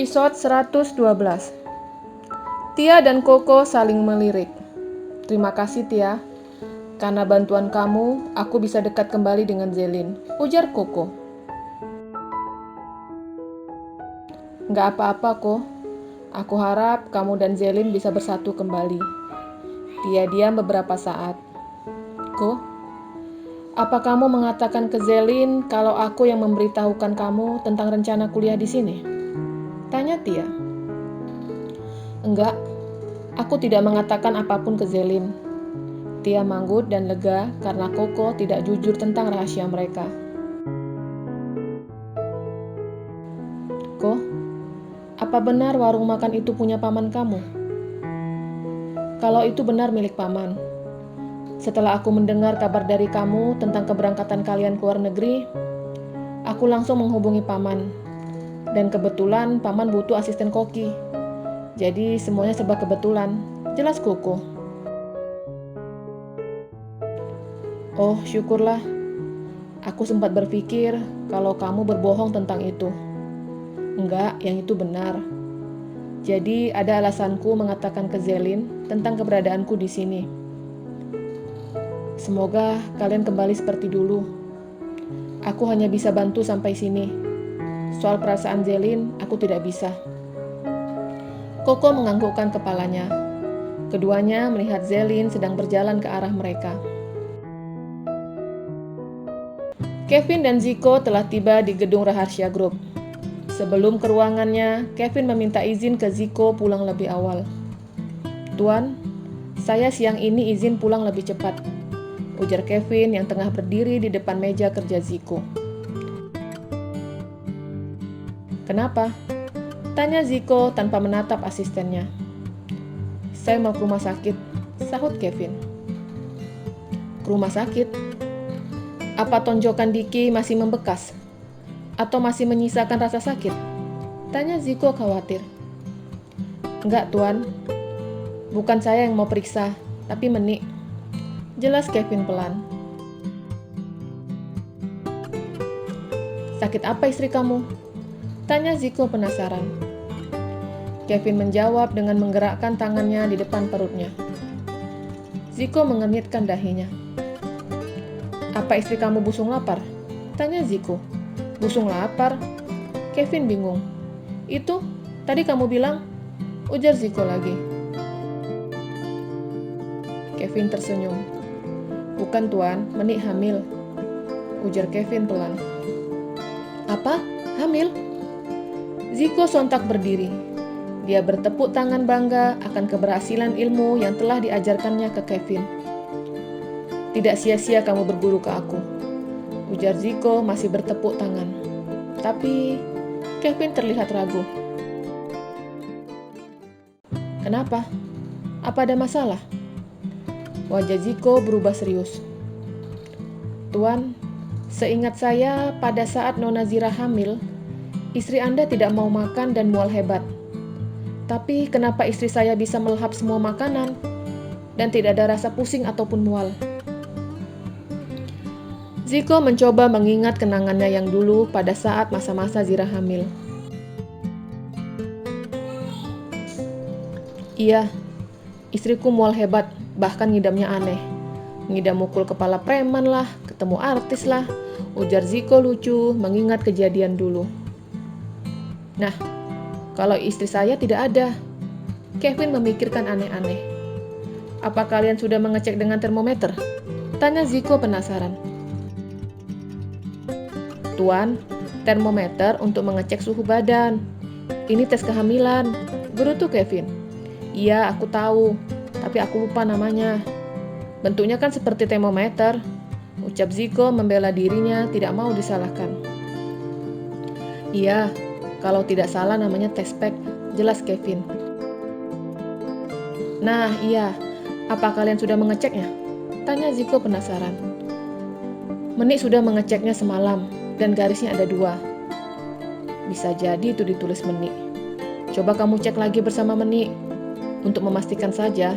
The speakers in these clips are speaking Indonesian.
Episode 112. Tia dan Koko saling melirik. Terima kasih Tia. Karena bantuan kamu, aku bisa dekat kembali dengan Zelin, ujar Koko. Nggak apa-apa kok. Aku harap kamu dan Zelin bisa bersatu kembali. Tia diam beberapa saat. Ko, apa kamu mengatakan ke Zelin kalau aku yang memberitahukan kamu tentang rencana kuliah di sini? Tanya Tia. Enggak, aku tidak mengatakan apapun ke Zelin. Tia manggut dan lega karena Koko tidak jujur tentang rahasia mereka. Ko, apa benar warung makan itu punya paman kamu? Kalau itu benar milik paman. Setelah aku mendengar kabar dari kamu tentang keberangkatan kalian ke luar negeri, aku langsung menghubungi paman. Dan kebetulan paman butuh asisten koki. Jadi semuanya serba kebetulan, jelas Koko. Oh, syukurlah. Aku sempat berpikir kalau kamu berbohong tentang itu. Enggak, yang itu benar. Jadi ada alasanku mengatakan ke Zelin tentang keberadaanku di sini. Semoga kalian kembali seperti dulu. Aku hanya bisa bantu sampai sini. Soal perasaan Zelin, aku tidak bisa. Koko menganggukkan kepalanya. Keduanya melihat Zelin sedang berjalan ke arah mereka. Kevin dan Ziko telah tiba di gedung Rahasia Group. Sebelum ke ruangannya, Kevin meminta izin ke Ziko pulang lebih awal. Tuan, saya siang ini izin pulang lebih cepat, ujar Kevin yang tengah berdiri di depan meja kerja Ziko. Kenapa? Tanya Ziko tanpa menatap asistennya. Saya mau ke rumah sakit, sahut Kevin. Ke rumah sakit? Apa tonjokan Diki masih membekas? Atau masih menyisakan rasa sakit? Tanya Ziko khawatir. Enggak, Tuan. Bukan saya yang mau periksa, tapi Menik. Jelas Kevin pelan. Sakit apa istri kamu? Tanya Ziko penasaran. Kevin menjawab dengan menggerakkan tangannya di depan perutnya. Ziko mengenitkan dahinya. Apa istri kamu busung lapar? Tanya Ziko. Busung lapar? Kevin bingung. Itu, tadi kamu bilang, ujar Ziko lagi. Kevin tersenyum. Bukan Tuan, Menik hamil, ujar Kevin pelan. Apa? Hamil? Ziko sontak berdiri. Dia bertepuk tangan bangga akan keberhasilan ilmu yang telah diajarkannya ke Kevin. Tidak sia-sia kamu berguru ke aku, ujar Ziko masih bertepuk tangan. Tapi Kevin terlihat ragu. Kenapa? Apa ada masalah? Wajah Ziko berubah serius. Tuan, seingat saya pada saat Nona Zira hamil, istri Anda tidak mau makan dan mual hebat. Tapi kenapa istri saya bisa melahap semua makanan dan tidak ada rasa pusing ataupun mual? Ziko mencoba mengingat kenangannya yang dulu pada saat masa-masa Zira hamil. Iya, istriku mual hebat, bahkan ngidamnya aneh. Ngidam mukul kepala preman lah, ketemu artis lah, ujar Ziko lucu mengingat kejadian dulu. Nah, kalau istri saya tidak ada. Kevin memikirkan aneh-aneh. Apa kalian sudah mengecek dengan termometer? Tanya Ziko penasaran. Tuan, termometer untuk mengecek suhu badan. Ini tes kehamilan, gerutu Kevin. Iya, aku tahu, tapi aku lupa namanya. Bentuknya kan seperti termometer, ucap Ziko membela dirinya tidak mau disalahkan. Iya, kalau tidak salah namanya test pack, jelas Kevin. Nah, iya, apa kalian sudah mengeceknya? Tanya Ziko penasaran. Menik sudah mengeceknya semalam, dan garisnya ada 2. Bisa jadi itu ditulis Menik. Coba kamu cek lagi bersama Menik, untuk memastikan saja.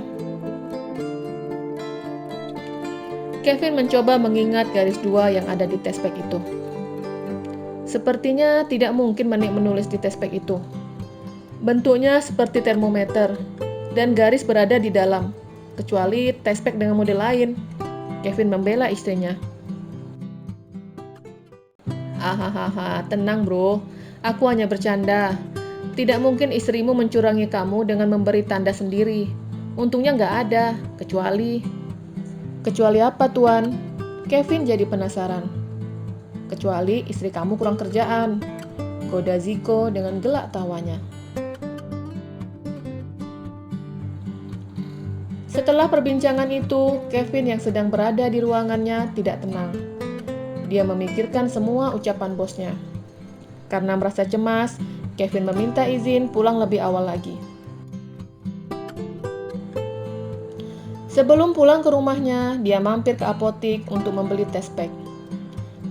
Kevin mencoba mengingat garis 2 yang ada di tespek itu. Sepertinya tidak mungkin Menik menulis di tespek itu. Bentuknya seperti termometer, dan garis berada di dalam, kecuali tespek dengan model lain. Kevin membela istrinya. Hahaha, tenang bro, aku hanya bercanda. Tidak mungkin istrimu mencurangi kamu dengan memberi tanda sendiri. Untungnya nggak ada, kecuali... Kecuali apa, Tuan? Kevin jadi penasaran. Kecuali istri kamu kurang kerjaan, goda Ziko dengan gelak tawanya. Setelah perbincangan itu, Kevin yang sedang berada di ruangannya tidak tenang. Dia memikirkan semua ucapan bosnya. Karena merasa cemas, Kevin meminta izin pulang lebih awal lagi. Sebelum pulang ke rumahnya, dia mampir ke apotik untuk membeli tespek.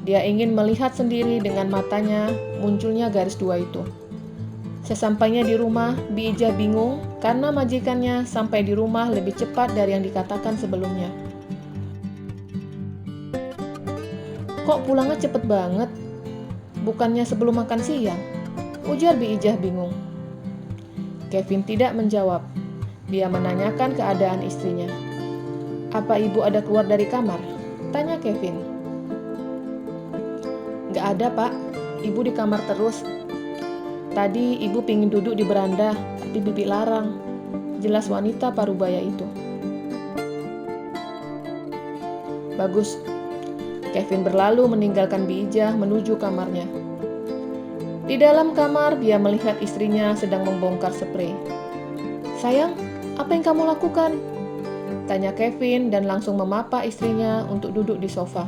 Dia ingin melihat sendiri dengan matanya munculnya garis 2 itu. Sesampainya di rumah, Bi Ijah bingung karena majikannya sampai di rumah lebih cepat dari yang dikatakan sebelumnya. Kok pulangnya cepet banget? Bukannya sebelum makan siang? Ujar Bi Ijah bingung. Kevin tidak menjawab. Dia menanyakan keadaan istrinya. Apa ibu ada keluar dari kamar? Tanya Kevin. Gak ada, Pak. Ibu di kamar terus. Tadi ibu pingin duduk di beranda, tapi bibi larang. Jelas wanita parubaya itu. Bagus. Kevin berlalu meninggalkan Bi Ijah menuju kamarnya. Di dalam kamar, dia melihat istrinya sedang membongkar sprei. Sayang, apa yang kamu lakukan? Tanya Kevin dan langsung memapa istrinya untuk duduk di sofa.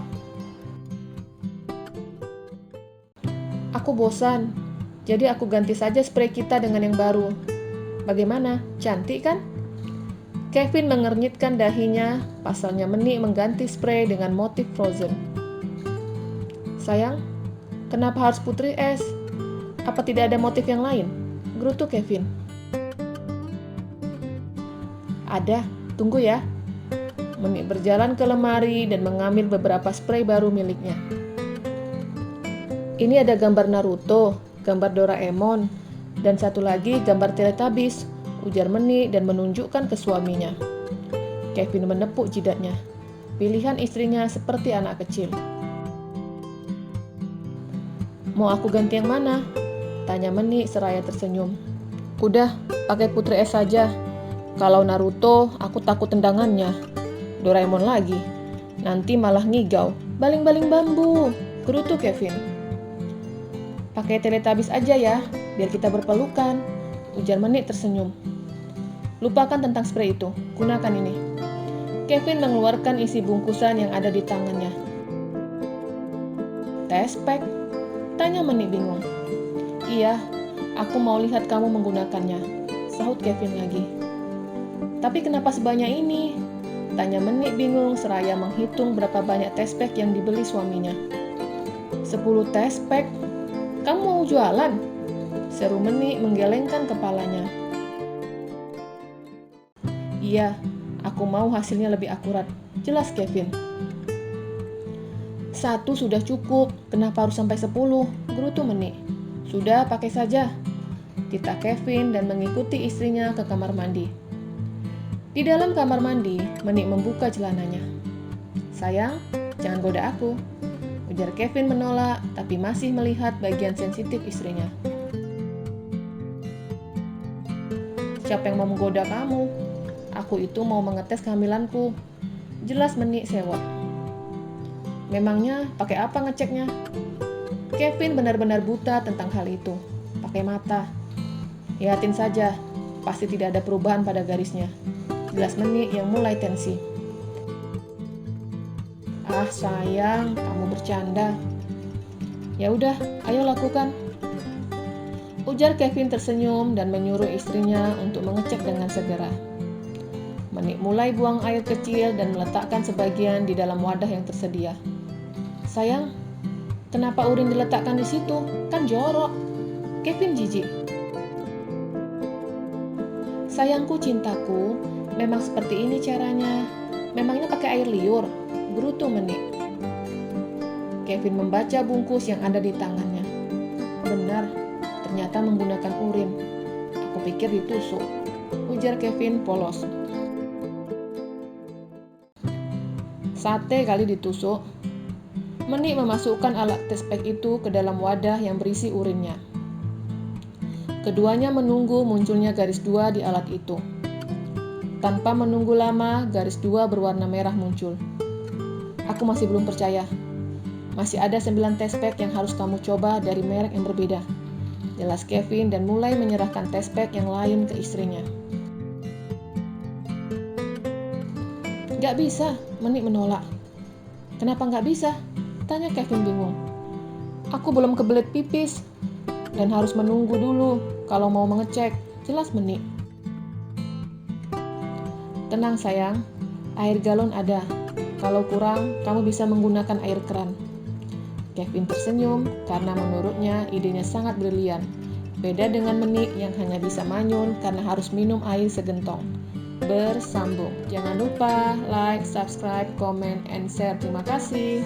Aku bosan, jadi aku ganti saja sprei kita dengan yang baru. Bagaimana? Cantik kan? Kevin mengernyitkan dahinya, pasalnya Menik mengganti sprei dengan motif Frozen. Sayang, kenapa harus putri es? Apa tidak ada motif yang lain? Gerutu Kevin. Ada, tunggu ya. Menik berjalan ke lemari dan mengambil beberapa sprei baru miliknya. Ini ada gambar Naruto, gambar Doraemon, dan satu lagi gambar Teletubbies, ujar Menik dan menunjukkan ke suaminya. Kevin menepuk jidatnya. Pilihan istrinya seperti anak kecil. Mau aku ganti yang mana? Tanya Menik seraya tersenyum. Udah, pakai putri es saja. Kalau Naruto, aku takut tendangannya. Doraemon lagi. Nanti malah ngigau. Baling-baling bambu. Gerutu Kevin. Pakai Teletubbies aja ya, biar kita berpelukan. Ujar Menik tersenyum. Lupakan tentang sprei itu. Gunakan ini. Kevin mengeluarkan isi bungkusan yang ada di tangannya. Tespek? Tanya Menik bingung. Iya, aku mau lihat kamu menggunakannya. Sahut Kevin lagi. Tapi kenapa sebanyak ini? Tanya Menik bingung seraya menghitung berapa banyak tespek yang dibeli suaminya. 10 tespek? Kamu mau jualan? Seru Menik menggelengkan kepalanya. Iya, aku mau hasilnya lebih akurat. Jelas Kevin. 1 sudah cukup, kenapa harus sampai 10? Gerutu Menik. Sudah, pakai saja. Titah Kevin dan mengikuti istrinya ke kamar mandi. Di dalam kamar mandi, Menik membuka celananya. Sayang, jangan goda aku. Ujar Kevin menolak, tapi masih melihat bagian sensitif istrinya. Siapa yang mau menggoda kamu? Aku itu mau mengetes kehamilanku. Jelas Menik sewot. Memangnya pakai apa ngeceknya? Kevin benar-benar buta tentang hal itu. Pakai mata. Lihatin saja, pasti tidak ada perubahan pada garisnya. Jelas Menik yang mulai tensi. Ah sayang, kamu bercanda. Ya udah, ayo lakukan. Ujar Kevin tersenyum dan menyuruh istrinya untuk mengecek dengan segera. Menik mulai buang air kecil dan meletakkan sebagian di dalam wadah yang tersedia. Sayang, kenapa urin diletakkan di situ? Kan jorok. Kevin jijik. Sayangku cintaku, memang seperti ini caranya. Memangnya pakai air liur? Gerutu Menik. Kevin membaca bungkus yang ada di tangannya. Benar, ternyata menggunakan urin. Aku Kupikir ditusuk, ujar Kevin polos. Sate kali ditusuk. Menik memasukkan alat tes pack itu ke dalam wadah yang berisi urinnya. Keduanya menunggu munculnya garis 2 di alat itu. Tanpa menunggu lama, garis 2 berwarna merah muncul. Aku masih belum percaya. Masih ada 9 test pack yang harus kamu coba dari merek yang berbeda, jelas Kevin dan mulai menyerahkan test pack yang lain ke istrinya. Gak bisa, Menik menolak. Kenapa gak bisa? Tanya Kevin bingung. Aku belum kebelet pipis dan harus menunggu dulu kalau mau mengecek, jelas Menik. Tenang sayang, air galon ada. Kalau kurang, kamu bisa menggunakan air keran. Kevin tersenyum karena menurutnya idenya sangat brilian. Beda dengan Menik yang hanya bisa manyun karena harus minum air segentong. Bersambung. Jangan lupa like, subscribe, comment, and share. Terima kasih.